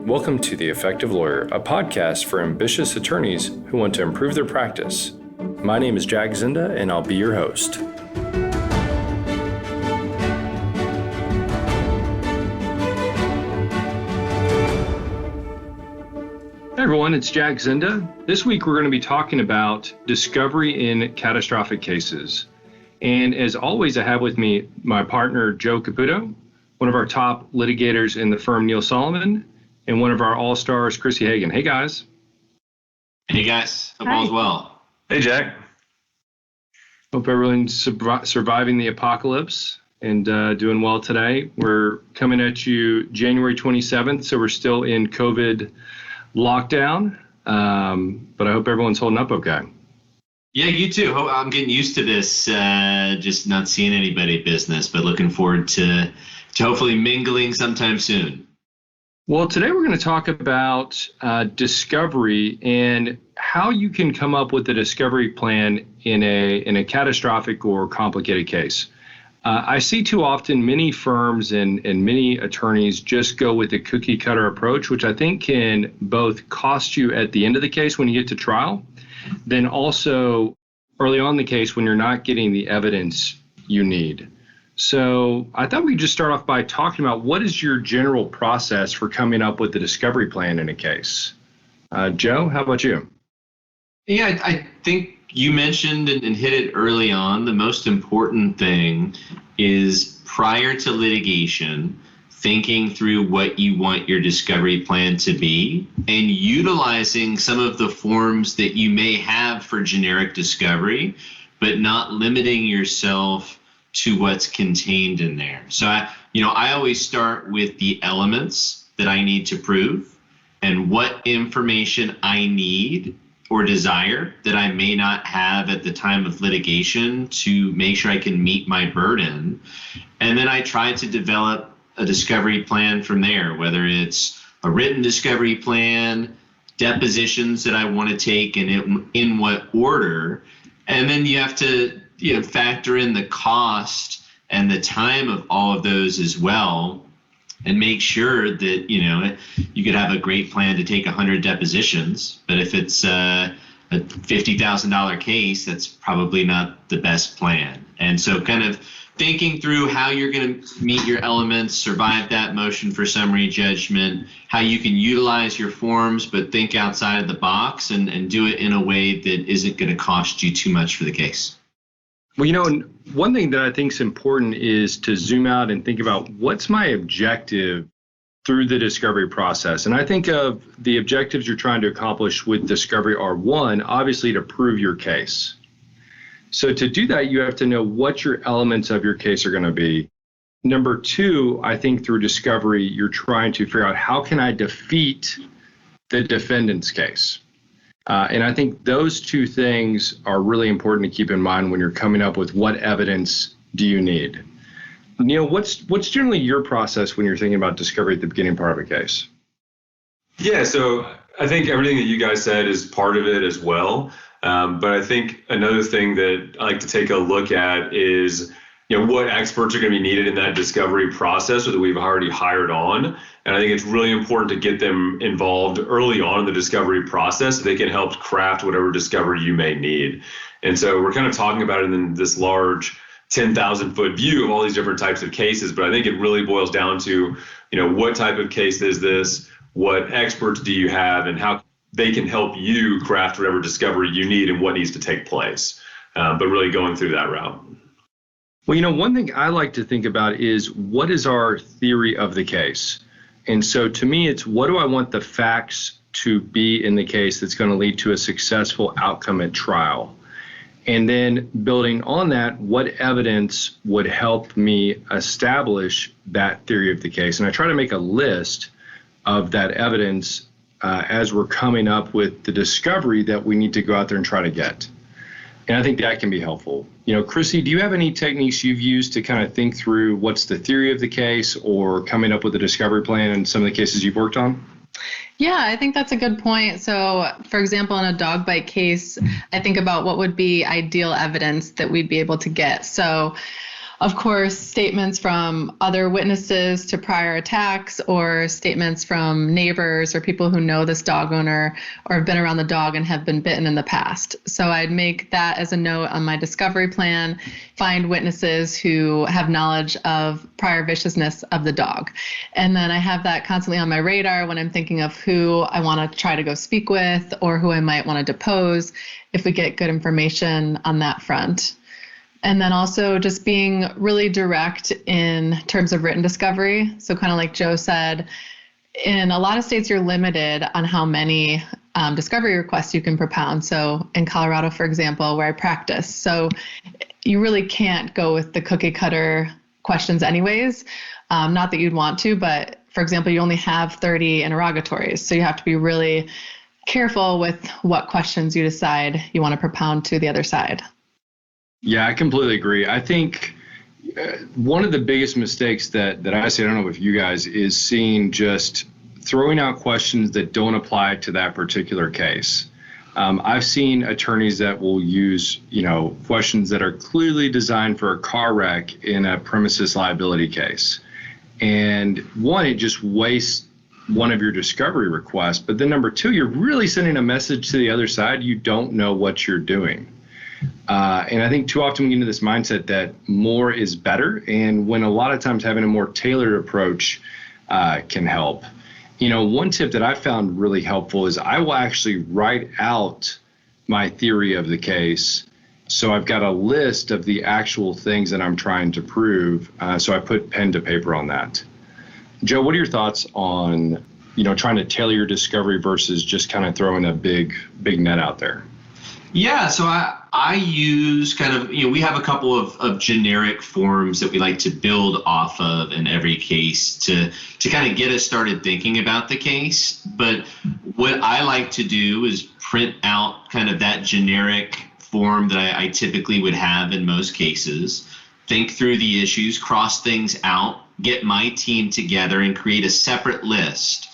Welcome to The Effective Lawyer, a podcast for ambitious attorneys who want to improve their practice. My name is Jack Zinda, and I'll be your host. Hey everyone, it's Jack Zinda. This week we're going to be talking about discovery in catastrophic cases. And as always, I have with me my partner, Joe Caputo, one of our top litigators in the firm, Neil Solomon, and one of our all-stars, Chrissy Hagan. Hey, guys. Hey, guys. Hope all's well. Hey, Jack. Hope everyone's surviving the apocalypse and doing well today. We're coming at you January 27th, so we're still in COVID lockdown, but I hope everyone's holding up okay. Yeah, you too. I'm getting used to this, just not seeing anybody business, but looking forward to hopefully mingling sometime soon. Well, today we're going to talk about discovery and how you can come up with a discovery plan in a catastrophic or complicated case. I see too often many firms and many attorneys just go with a cookie cutter approach, which I think can both cost you at the end of the case when you get to trial, then also early on in the case when you're not getting the evidence you need. So I thought we'd just start off by talking about what is your general process for coming up with the discovery plan in a case. Joe, how about you? Yeah, I think you mentioned and hit it early on. The most important thing is prior to litigation, thinking through what you want your discovery plan to be and utilizing some of the forms that you may have for generic discovery, but not limiting yourself to what's contained in there. So, I always start with the elements that I need to prove and what information I need or desire that I may not have at the time of litigation to make sure I can meet my burden. And then I try to develop a discovery plan from there, whether it's a written discovery plan, depositions that I want to take and in what order. And then you have to factor in the cost and the time of all of those as well, and make sure that, you could have a great plan to take 100 depositions, but if it's a $50,000 case, that's probably not the best plan. And so kind of thinking through how you're going to meet your elements, survive that motion for summary judgment, how you can utilize your forms, but think outside of the box and do it in a way that isn't going to cost you too much for the case. Well, one thing that I think is important is to zoom out and think about what's my objective through the discovery process. And I think of the objectives you're trying to accomplish with discovery are, one, obviously to prove your case. So to do that, you have to know what your elements of your case are going to be. Number two, I think through discovery, you're trying to figure out how can I defeat the defendant's case. And I think those two things are really important to keep in mind when you're coming up with what evidence do you need. Neil, what's generally your process when you're thinking about discovery at the beginning part of a case? Yeah, so I think everything that you guys said is part of it as well. But I think another thing that I like to take a look at is, what experts are going to be needed in that discovery process or that we've already hired on. And I think it's really important to get them involved early on in the discovery process so they can help craft whatever discovery you may need. And so we're kind of talking about it in this large 10,000 foot view of all these different types of cases. But I think it really boils down to, what type of case is this? What experts do you have and how they can help you craft whatever discovery you need and what needs to take place. But really going through that route. Well, one thing I like to think about is what is our theory of the case? And so to me, it's what do I want the facts to be in the case that's going to lead to a successful outcome at trial? And then building on that, what evidence would help me establish that theory of the case? And I try to make a list of that evidence as we're coming up with the discovery that we need to go out there and try to get. And I think that can be helpful. Chrissy, do you have any techniques you've used to kind of think through what's the theory of the case or coming up with a discovery plan in some of the cases you've worked on? Yeah, I think that's a good point. So, for example, in a dog bite case, I think about what would be ideal evidence that we'd be able to get. So of course, statements from other witnesses to prior attacks or statements from neighbors or people who know this dog owner or have been around the dog and have been bitten in the past. So I'd make that as a note on my discovery plan, find witnesses who have knowledge of prior viciousness of the dog. And then I have that constantly on my radar when I'm thinking of who I want to try to go speak with or who I might want to depose if we get good information on that front. And then also just being really direct in terms of written discovery. So kind of like Joe said, in a lot of states, you're limited on how many discovery requests you can propound. So in Colorado, for example, where I practice, so you really can't go with the cookie cutter questions anyways. Not that you'd want to, but for example, you only have 30 interrogatories. So you have to be really careful with what questions you decide you want to propound to the other side. Yeah, I completely agree. I think one of the biggest mistakes that I see, I don't know if you guys, is seeing just throwing out questions that don't apply to that particular case. I've seen attorneys that will use, questions that are clearly designed for a car wreck in a premises liability case. And one, it just wastes one of your discovery requests. But then number two, you're really sending a message to the other side. You don't know what you're doing. And I think too often we get into this mindset that more is better. And when a lot of times having a more tailored approach can help. One tip that I found really helpful is I will actually write out my theory of the case. So I've got a list of the actual things that I'm trying to prove. So I put pen to paper on that. Joe, what are your thoughts on, trying to tailor your discovery versus just kind of throwing a big net out there? Yeah, so I use kind of, we have a couple of generic forms that we like to build off of in every case to kind of get us started thinking about the case. But what I like to do is print out kind of that generic form that I typically would have in most cases, think through the issues, cross things out, get my team together and create a separate list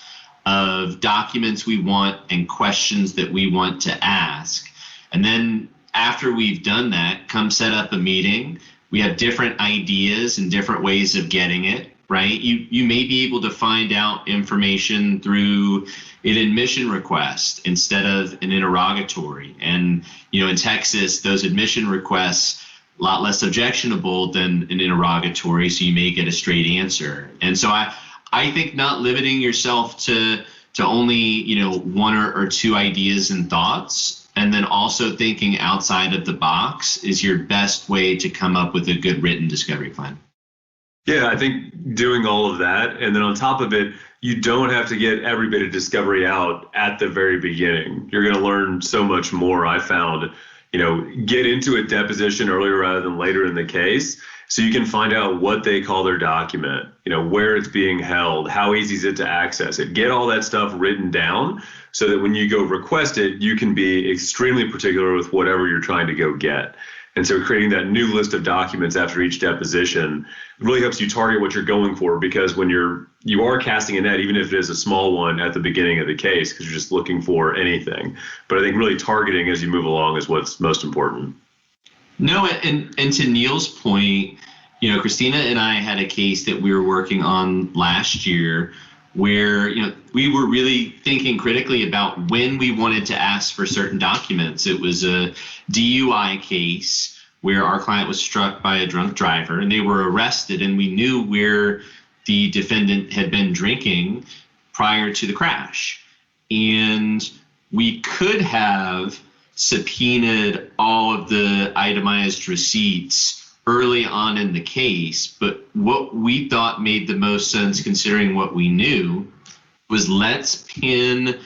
of documents we want and questions that we want to ask. And then after we've done that, come set up a meeting. We have different ideas and different ways of getting it, right? You may be able to find out information through an admission request instead of an interrogatory. And, in Texas, those admission requests, a lot less objectionable than an interrogatory, so you may get a straight answer. And so I think not limiting yourself to only, one or two ideas and thoughts, and then also thinking outside of the box is your best way to come up with a good written discovery plan. Yeah, I think doing all of that, and then on top of it, you don't have to get every bit of discovery out at the very beginning. You're going to learn so much more. I found, get into a deposition earlier rather than later in the case, so you can find out what they call their document, where it's being held, how easy is it to access it. Get all that stuff written down so that when you go request it, you can be extremely particular with whatever you're trying to go get. And so creating that new list of documents after each deposition really helps you target what you're going for, because when you are casting a net, even if it is a small one at the beginning of the case, because you're just looking for anything. But I think really targeting as you move along is what's most important. No, and to Neil's point, Christina and I had a case that we were working on last year where, we were really thinking critically about when we wanted to ask for certain documents. It was a DUI case where our client was struck by a drunk driver and they were arrested, and we knew where the defendant had been drinking prior to the crash. And we could have subpoenaed all of the itemized receipts early on in the case, but what we thought made the most sense considering what we knew was let's pin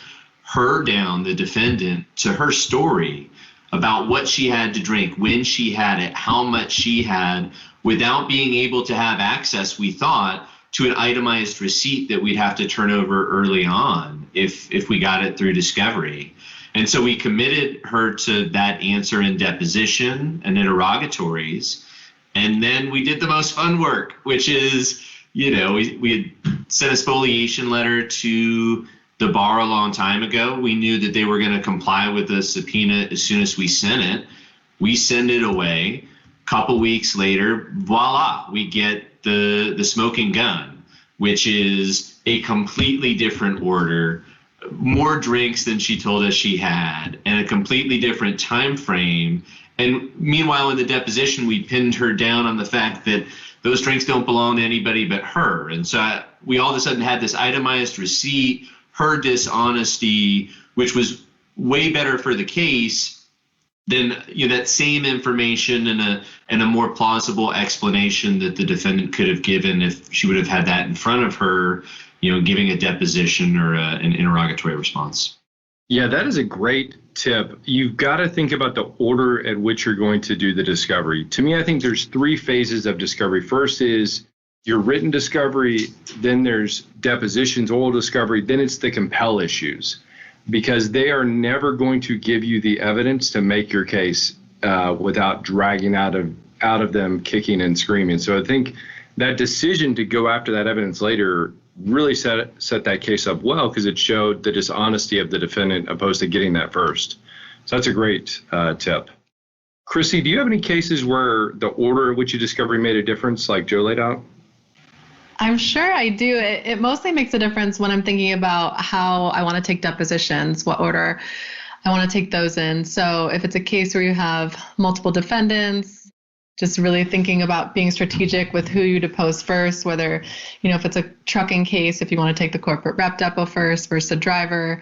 her down, the defendant, to her story about what she had to drink, when she had it, how much she had, without being able to have access, we thought, to an itemized receipt that we'd have to turn over early on if we got it through discovery. And so we committed her to that answer in deposition and interrogatories. And then we did the most fun work, which is, we had sent a spoliation letter to the bar a long time ago. We knew that they were going to comply with the subpoena as soon as we sent it. We send it away. Couple weeks later, voila, we get the smoking gun, which is a completely different order, more drinks than she told us she had, and a completely different time frame. And meanwhile, in the deposition, we pinned her down on the fact that those drinks don't belong to anybody but her. And so we all of a sudden had this itemized receipt, her dishonesty, which was way better for the case than that same information and a more plausible explanation that the defendant could have given if she would have had that in front of her, giving a deposition or an interrogatory response. Yeah, that is a great tip. You've got to think about the order at which you're going to do the discovery. To me, I think there's 3 phases of discovery. First is your written discovery, then there's depositions, oral discovery, then it's the compel issues, because they are never going to give you the evidence to make your case without dragging out of them kicking and screaming. So I think that decision to go after that evidence later really set that case up well, because it showed the dishonesty of the defendant opposed to getting that first. So that's a great tip. Chrissy, do you have any cases where the order in which you discovery made a difference, like Joe laid out? I'm sure I do. It mostly makes a difference when I'm thinking about how I want to take depositions, what order I want to take those in. So if it's a case where you have multiple defendants, just really thinking about being strategic with who you depose first, whether, if it's a trucking case, if you want to take the corporate rep depo first versus a driver.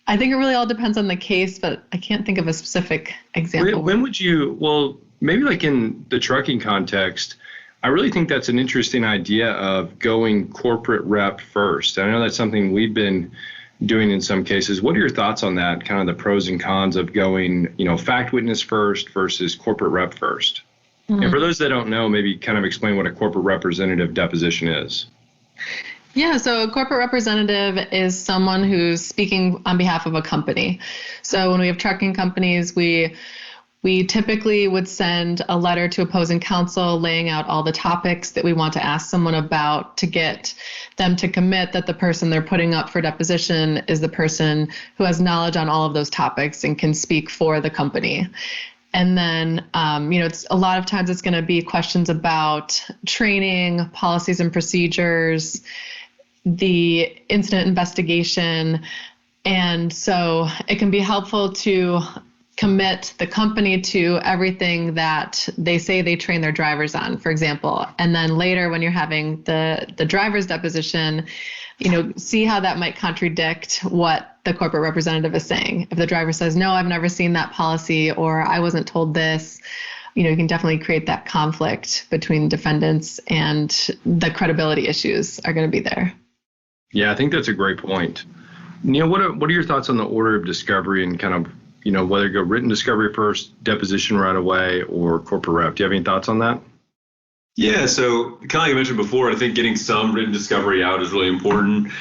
I think it really all depends on the case, but I can't think of a specific example. When would you, maybe like in the trucking context, I really think that's an interesting idea of going corporate rep first. I know that's something we've been doing in some cases. What are your thoughts on that, kind of the pros and cons of going, fact witness first versus corporate rep first? Mm-hmm. And for those that don't know, maybe kind of explain what a corporate representative deposition is. Yeah, so a corporate representative is someone who's speaking on behalf of a company. So when we have trucking companies, we typically would send a letter to opposing counsel laying out all the topics that we want to ask someone about to get them to commit that the person they're putting up for deposition is the person who has knowledge on all of those topics and can speak for the company. And then, it's a lot of times it's going to be questions about training, policies and procedures, the incident investigation. And so it can be helpful to commit the company to everything that they say they train their drivers on, for example. And then later when you're having the driver's deposition, see how that might contradict what the corporate representative is saying. If the driver says, no, I've never seen that policy, or I wasn't told this, you can definitely create that conflict between defendants, and the credibility issues are going to be there. Yeah, I think that's a great point. Neil, what are your thoughts on the order of discovery and kind of, whether go written discovery first, deposition right away, or corporate rep? Do you have any thoughts on that? Yeah, so kind of like I mentioned before, I think getting some written discovery out is really important.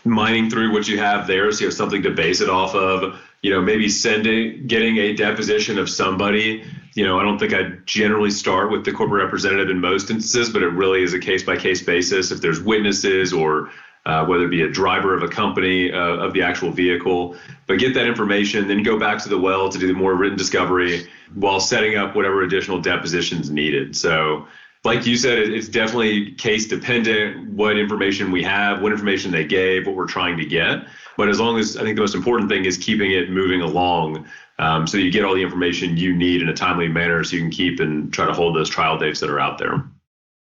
Mining through what you have there so you have something to base it off of. Maybe getting a deposition of somebody. I don't think I generally start with the corporate representative in most instances, but it really is a case-by-case basis. If there's witnesses or whether it be a driver of a company, of the actual vehicle, but get that information, then go back to the well to do the more written discovery while setting up whatever additional depositions needed. So like you said, it's definitely case dependent, what information we have, what information they gave, what we're trying to get. But as long as, I think the most important thing is keeping it moving along so you get all the information you need in a timely manner so you can keep and try to hold those trial dates that are out there.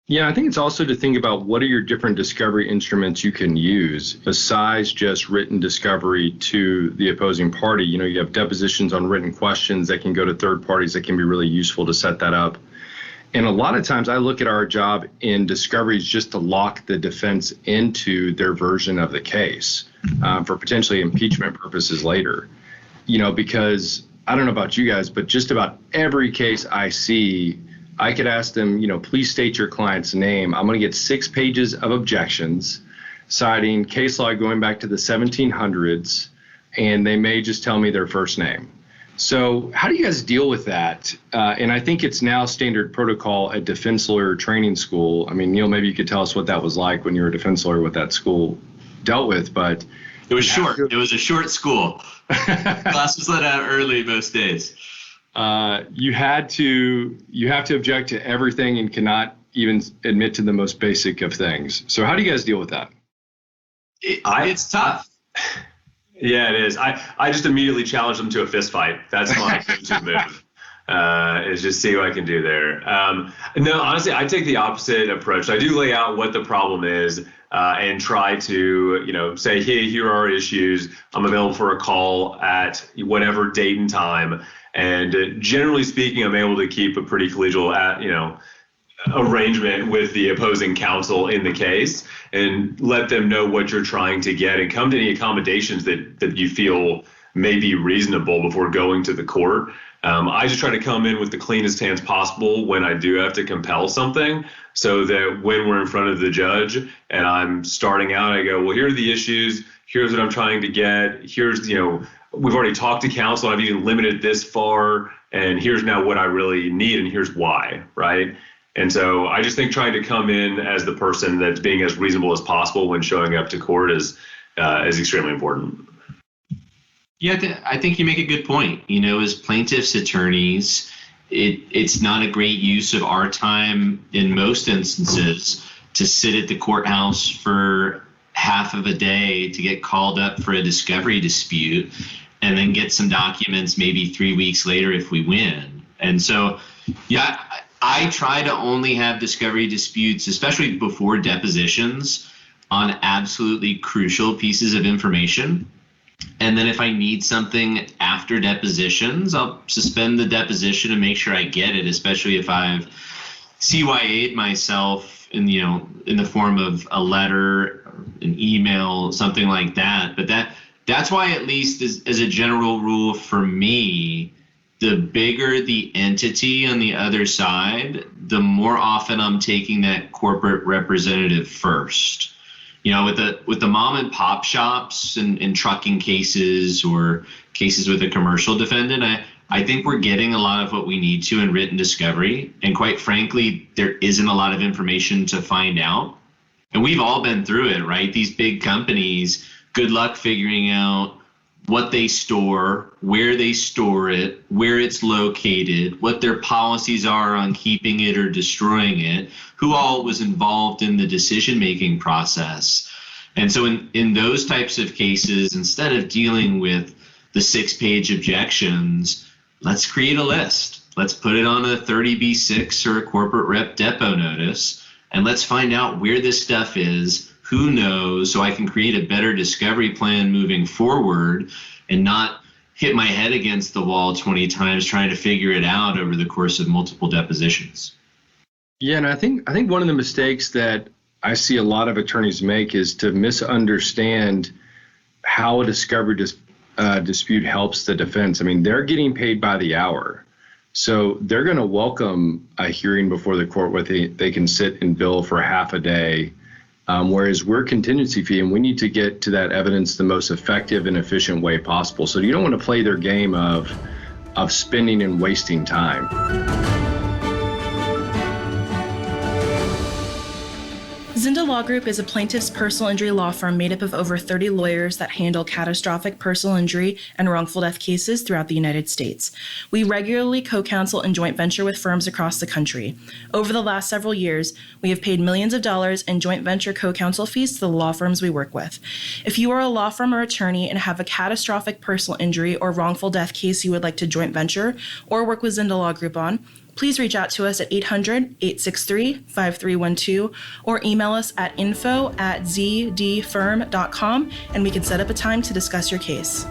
Yeah, I think it's also to think about what are your different discovery instruments you can use besides just written discovery to the opposing party. You have depositions on written questions that can go to third parties that can be really useful to set that up. And a lot of times I look at our job in discoveries just to lock the defense into their version of the case for potentially impeachment purposes later. Because I don't know about you guys, but just about every case I see, I could ask them, please state your client's name. I'm going to get 6 pages of objections citing case law going back to the 1700s, and they may just tell me their first name. So how do you guys deal with that? And I think it's now standard protocol at defense lawyer training school. I mean, Neil, maybe you could tell us what that was like when you were a defense lawyer, what that school dealt with, but it was short. It was a short school. Class was let out early most days. you have to object to everything and cannot even admit to the most basic of things. So how do you guys deal with that? It's tough. Yeah, it is. I just immediately challenge them to a fist fight. That's my go-to move. Is just see what I can do there. No, honestly, I take the opposite approach. I do lay out what the problem is and try to, say, hey, here are issues. I'm available for a call at whatever date and time. And generally speaking, I'm able to keep a pretty collegial, arrangement with the opposing counsel in the case and let them know what you're trying to get and come to any accommodations that you feel may be reasonable before going to the court. I just try to come in with the cleanest hands possible when I do have to compel something, so that when we're in front of the judge and I'm starting out, I go, well, here are the issues. Here's what I'm trying to get. Here's, we've already talked to counsel. I've even limited this far. And here's now what I really need. And here's why, right? And so I just think trying to come in as the person that's being as reasonable as possible when showing up to court is extremely important. Yeah, I think you make a good point. As plaintiffs' attorneys, it's not a great use of our time in most instances to sit at the courthouse for half of a day to get called up for a discovery dispute and then get some documents maybe 3 weeks later if we win. And so, yeah, I try to only have discovery disputes, especially before depositions, on absolutely crucial pieces of information. And then if I need something after depositions, I'll suspend the deposition and make sure I get it, especially if I've CYA'd myself in the form of a letter, an email, something like that. But that's why, at least as a general rule for me, the bigger the entity on the other side, the more often I'm taking that corporate representative first. With the mom and pop shops and trucking cases or cases with a commercial defendant, I think we're getting a lot of what we need to in written discovery. And quite frankly, there isn't a lot of information to find out. And we've all been through it, right? These big companies, good luck figuring out what they store, where they store it, where it's located, what their policies are on keeping it or destroying it, who all was involved in the decision-making process. And so in those types of cases, instead of dealing with the 6-page objections, let's create a list. Let's put it on a 30B6 or a corporate rep depot notice, and let's find out where this stuff is, who knows, so I can create a better discovery plan moving forward and not hit my head against the wall 20 times trying to figure it out over the course of multiple depositions. Yeah, and I think one of the mistakes that I see a lot of attorneys make is to misunderstand how a discovery dispute helps the defense. I mean, they're getting paid by the hour. So they're going to welcome a hearing before the court where they can sit and bill for half a day. Whereas we're contingency fee and we need to get to that evidence the most effective and efficient way possible. So you don't want to play their game of spending and wasting time. Zinda Law Group is a plaintiff's personal injury law firm made up of over 30 lawyers that handle catastrophic personal injury and wrongful death cases throughout the United States. We regularly co-counsel and joint venture with firms across the country. Over the last several years, we have paid millions of dollars in joint venture co-counsel fees to the law firms we work with. If you are a law firm or attorney and have a catastrophic personal injury or wrongful death case you would like to joint venture or work with Zinda Law Group on, please reach out to us at 800-863-5312 or email us at info@zdfirm.com and we can set up a time to discuss your case.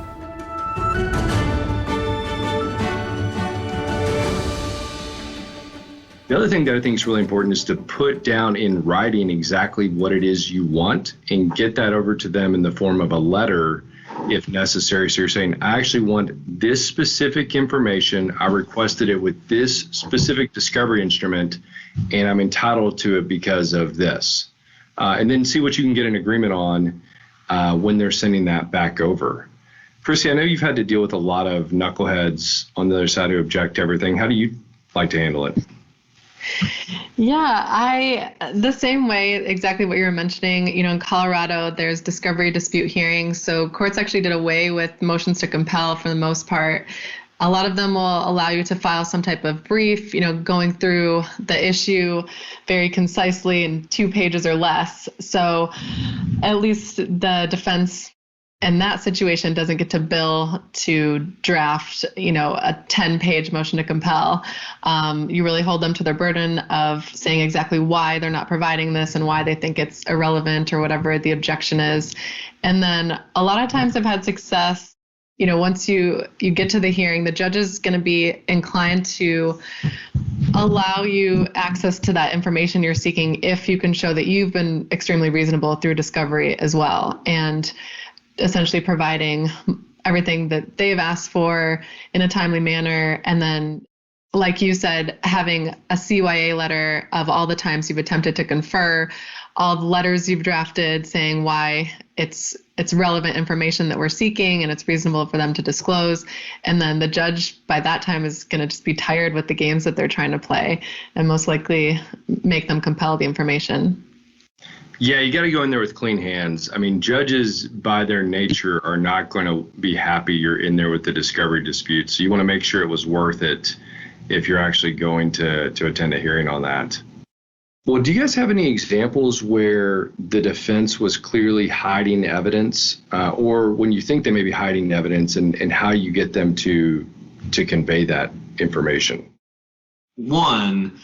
The other thing that I think is really important is to put down in writing exactly what it is you want and get that over to them in the form of a letter if necessary. So you're saying, I actually want this specific information. I requested it with this specific discovery instrument, and I'm entitled to it because of this. And then see what you can get an agreement on when they're sending that back over. Chrissy, I know you've had to deal with a lot of knuckleheads on the other side who object to everything. How do you like to handle it? Yeah, the same way, exactly what you were mentioning. In Colorado, there's discovery dispute hearings. So courts actually did away with motions to compel for the most part. A lot of them will allow you to file some type of brief, going through the issue very concisely in 2 pages or less. So at least the defense in that situation doesn't get to bill to draft, a 10-page motion to compel. You really hold them to their burden of saying exactly why they're not providing this and why they think it's irrelevant or whatever the objection is. And then a lot of times I've had success. Once you get to the hearing, the judge is going to be inclined to allow you access to that information you're seeking if you can show that you've been extremely reasonable through discovery as well, and essentially providing everything that they've asked for in a timely manner. And then, like you said, having a CYA letter of all the times you've attempted to confer, all the letters you've drafted saying why it's relevant information that we're seeking and it's reasonable for them to disclose. And then the judge by that time is going to just be tired with the games that they're trying to play and most likely make them compel the information. Yeah, you got to go in there with clean hands. I mean, judges by their nature are not going to be happy you're in there with the discovery dispute. So you want to make sure it was worth it if you're actually going to attend a hearing on that. Well, do you guys have any examples where the defense was clearly hiding evidence, or when you think they may be hiding evidence, and how you get them to convey that information? One,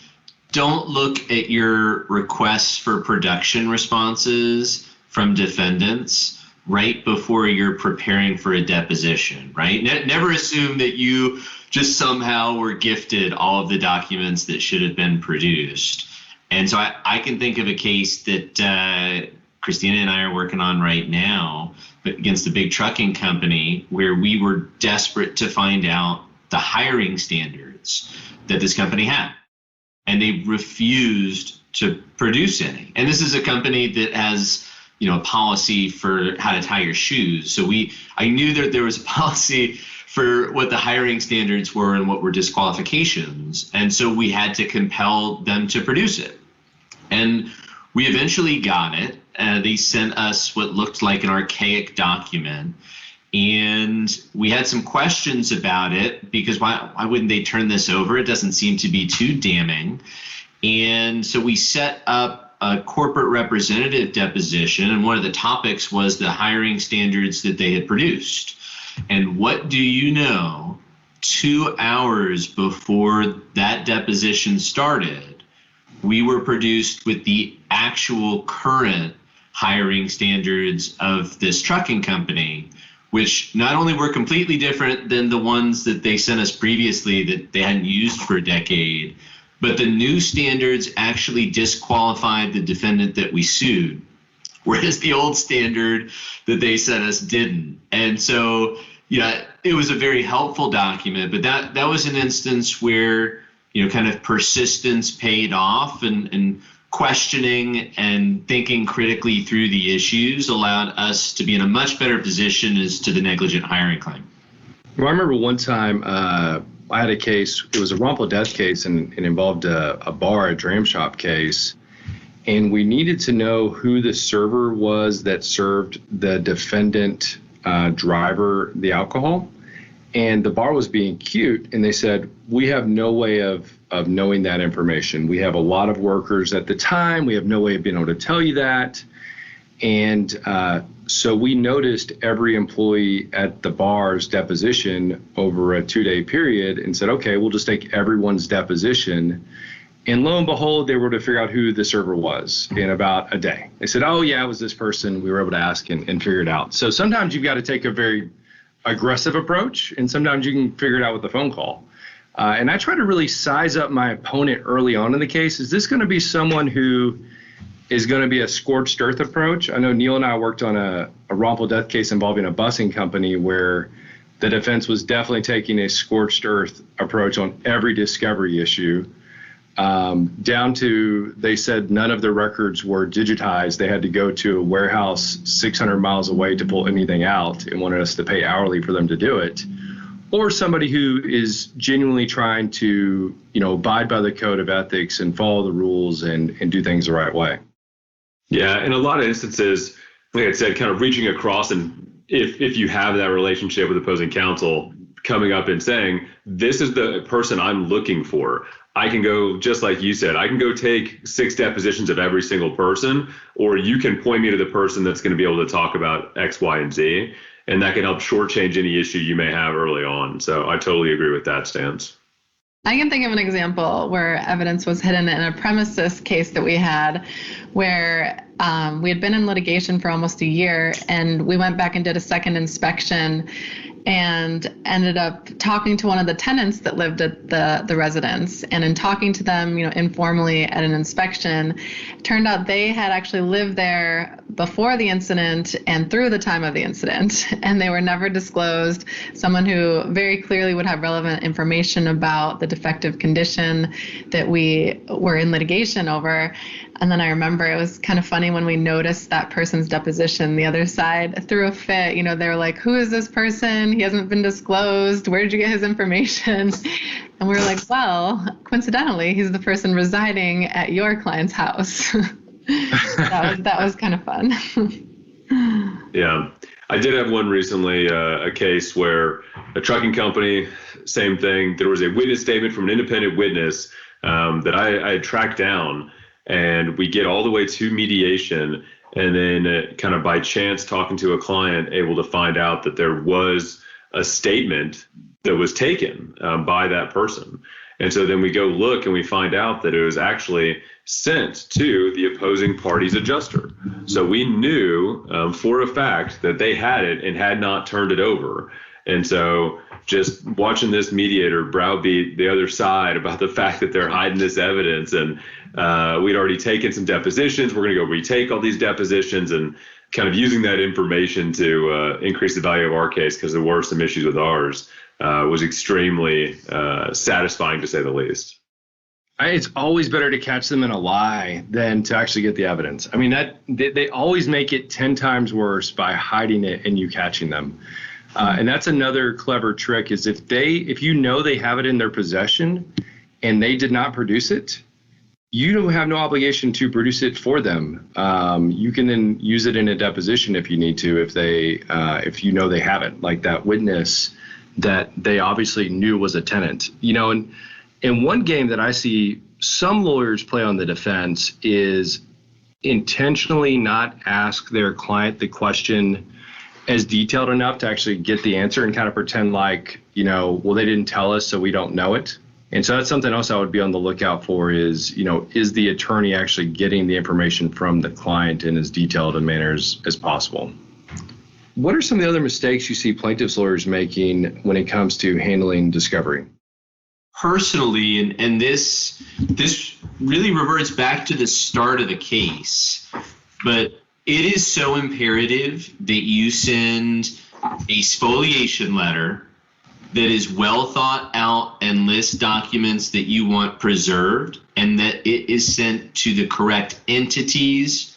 don't look at your requests for production responses from defendants right before you're preparing for a deposition, right? Never assume that you just somehow were gifted all of the documents that should have been produced. And so I can think of a case that Christina and I are working on right now against a big trucking company where we were desperate to find out the hiring standards that this company had. And they refused to produce any. And this is a company that has, a policy for how to tie your shoes. So I knew that there was a policy for what the hiring standards were and what were disqualifications. And so we had to compel them to produce it. And we eventually got it. They sent us what looked like an archaic document. And we had some questions about it because why wouldn't they turn this over? It doesn't seem to be too damning. And so we set up a corporate representative deposition. And one of the topics was the hiring standards that they had produced. And what do you know? 2 hours before that deposition started, we were produced with the actual current hiring standards of this trucking company, which not only were completely different than the ones that they sent us previously that they hadn't used for a decade, but the new standards actually disqualified the defendant that we sued, whereas the old standard that they sent us didn't. And so, it was a very helpful document, but that was an instance where, kind of persistence paid off, and questioning and thinking critically through the issues allowed us to be in a much better position as to the negligent hiring claim. Well, I remember one time I had a case, it was a wrongful death case, and it involved a dram shop case. And we needed to know who the server was that served the defendant driver the alcohol. And the bar was being cute, and they said, we have no way of knowing that information. We have a lot of workers at the time. We have no way of being able to tell you that. And so we noticed every employee at the bar's deposition over a 2-day period and said, okay, we'll just take everyone's deposition. And lo and behold, they were able to figure out who the server was in about a day. They said, oh, yeah, it was this person. We were able to ask and figure it out. So sometimes you've got to take a very aggressive approach, and sometimes you can figure it out with a phone call. And I try to really size up my opponent early on in the case. Is this going to be someone who is going to be a scorched earth approach? I know Neil and I worked on a wrongful death case involving a busing company where the defense was definitely taking a scorched earth approach on every discovery issue, down to they said none of their records were digitized. They had to go to a warehouse 600 miles away to pull anything out and wanted us to pay hourly for them to do it. Or somebody who is genuinely trying to, abide by the code of ethics and follow the rules and do things the right way. Yeah, in a lot of instances, like I said, kind of reaching across, and if you have that relationship with opposing counsel, coming up and saying, this is the person I'm looking for. I can go, just like you said, I can go take 6 depositions of every single person, or you can point me to the person that's going to be able to talk about X, Y, and Z. And that can help shortchange any issue you may have early on. So I totally agree with that stance. I can think of an example where evidence was hidden in a premises case that we had where we had been in litigation for almost a year, and we went back and did a second inspection and ended up talking to one of the tenants that lived at the residence. And in talking to them, informally at an inspection, it turned out they had actually lived there before the incident and through the time of the incident, and they were never disclosed. Someone who very clearly would have relevant information about the defective condition that we were in litigation over. And then I remember it was kind of funny when we noticed that person's deposition, the other side threw a fit. They were like, who is this person? He hasn't been disclosed. Where did you get his information? And we were like, well, coincidentally, he's the person residing at your client's house. That was kind of fun. Yeah. I did have one recently, a case where a trucking company, same thing. There was a witness statement from an independent witness that I had tracked down. And we get all the way to mediation, and then kind of by chance talking to a client, able to find out that there was a statement that was taken by that person. And so then we go look and we find out that it was actually sent to the opposing party's adjuster. So we knew for a fact that they had it and had not turned it over. And so just watching this mediator browbeat the other side about the fact that they're hiding this evidence, and we'd already taken some depositions. We're going to go retake all these depositions, and kind of using that information to increase the value of our case, because there were some issues with ours, was extremely satisfying, to say the least. It's always better to catch them in a lie than to actually get the evidence. I mean, that they always make it 10 times worse by hiding it and you catching them. And that's another clever trick, is if you know they have it in their possession and they did not produce it, you don't have no obligation to produce it for them. You can then use it in a deposition if you need to, if you know they have it, like that witness that they obviously knew was a tenant. And in one game that I see some lawyers play on the defense is intentionally not ask their client the question as detailed enough to actually get the answer, and kind of pretend like, well, they didn't tell us, so we don't know it. And so that's something else I would be on the lookout for is the attorney actually getting the information from the client in as detailed a manner as possible? What are some of the other mistakes you see plaintiffs' lawyers making when it comes to handling discovery? Personally, and this really reverts back to the start of the case, but it is so imperative that you send a spoliation letter that is well thought out and lists documents that you want preserved, and that it is sent to the correct entities,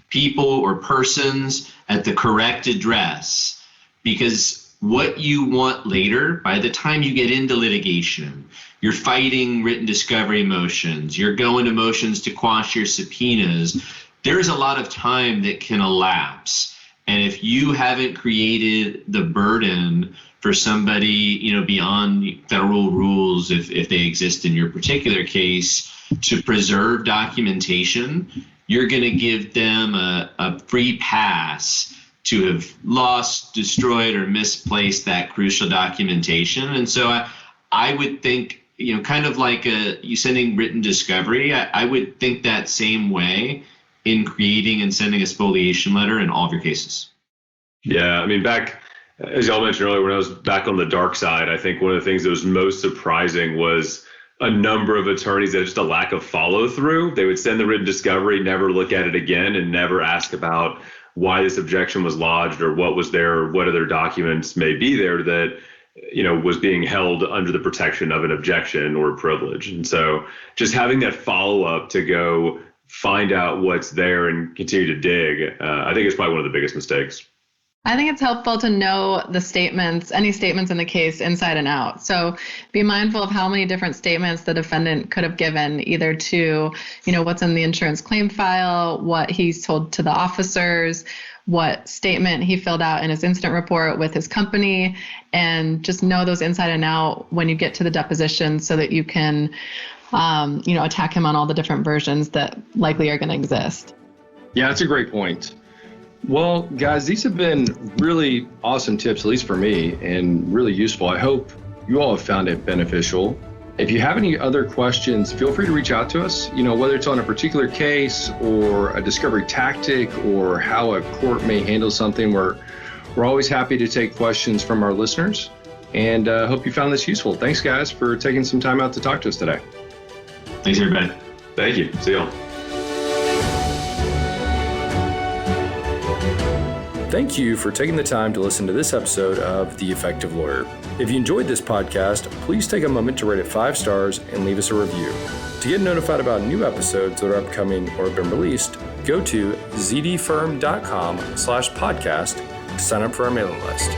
people, or persons at the correct address. Because what you want later, by the time you get into litigation, you're fighting written discovery motions, you're going to motions to quash your subpoenas, there's a lot of time that can elapse. And if you haven't created the burden for somebody, beyond federal rules, if they exist in your particular case, to preserve documentation, you're going to give them a free pass to have lost, destroyed, or misplaced that crucial documentation. And so I would think, kind of like you sending written discovery, I would think that same way in creating and sending a spoliation letter in all of your cases. Yeah, I mean, back, as y'all mentioned earlier, when I was back on the dark side, I think one of the things that was most surprising was a number of attorneys that had just a lack of follow through. They would send the written discovery, never look at it again, and never ask about why this objection was lodged or what was there, or what other documents may be there that was being held under the protection of an objection or privilege. And so just having that follow up to go find out what's there and continue to dig, I think is probably one of the biggest mistakes. I think it's helpful to know the statements, any statements in the case inside and out. So be mindful of how many different statements the defendant could have given, either to, what's in the insurance claim file, what he's told to the officers, what statement he filled out in his incident report with his company, and just know those inside and out when you get to the deposition so that you can, attack him on all the different versions that likely are going to exist. Yeah, that's a great point. Well, guys, these have been really awesome tips, at least for me, and really useful. I hope you all have found it beneficial. If you have any other questions, feel free to reach out to us, whether it's on a particular case or a discovery tactic or how a court may handle something. We're always happy to take questions from our listeners, and hope you found this useful. Thanks, guys, for taking some time out to talk to us today. Thanks, everybody. Thank you. See y'all. Thank you for taking the time to listen to this episode of The Effective Lawyer. If you enjoyed this podcast, please take a moment to rate it 5 stars and leave us a review. To get notified about new episodes that are upcoming or have been released, go to zdfirm.com/podcast to sign up for our mailing list.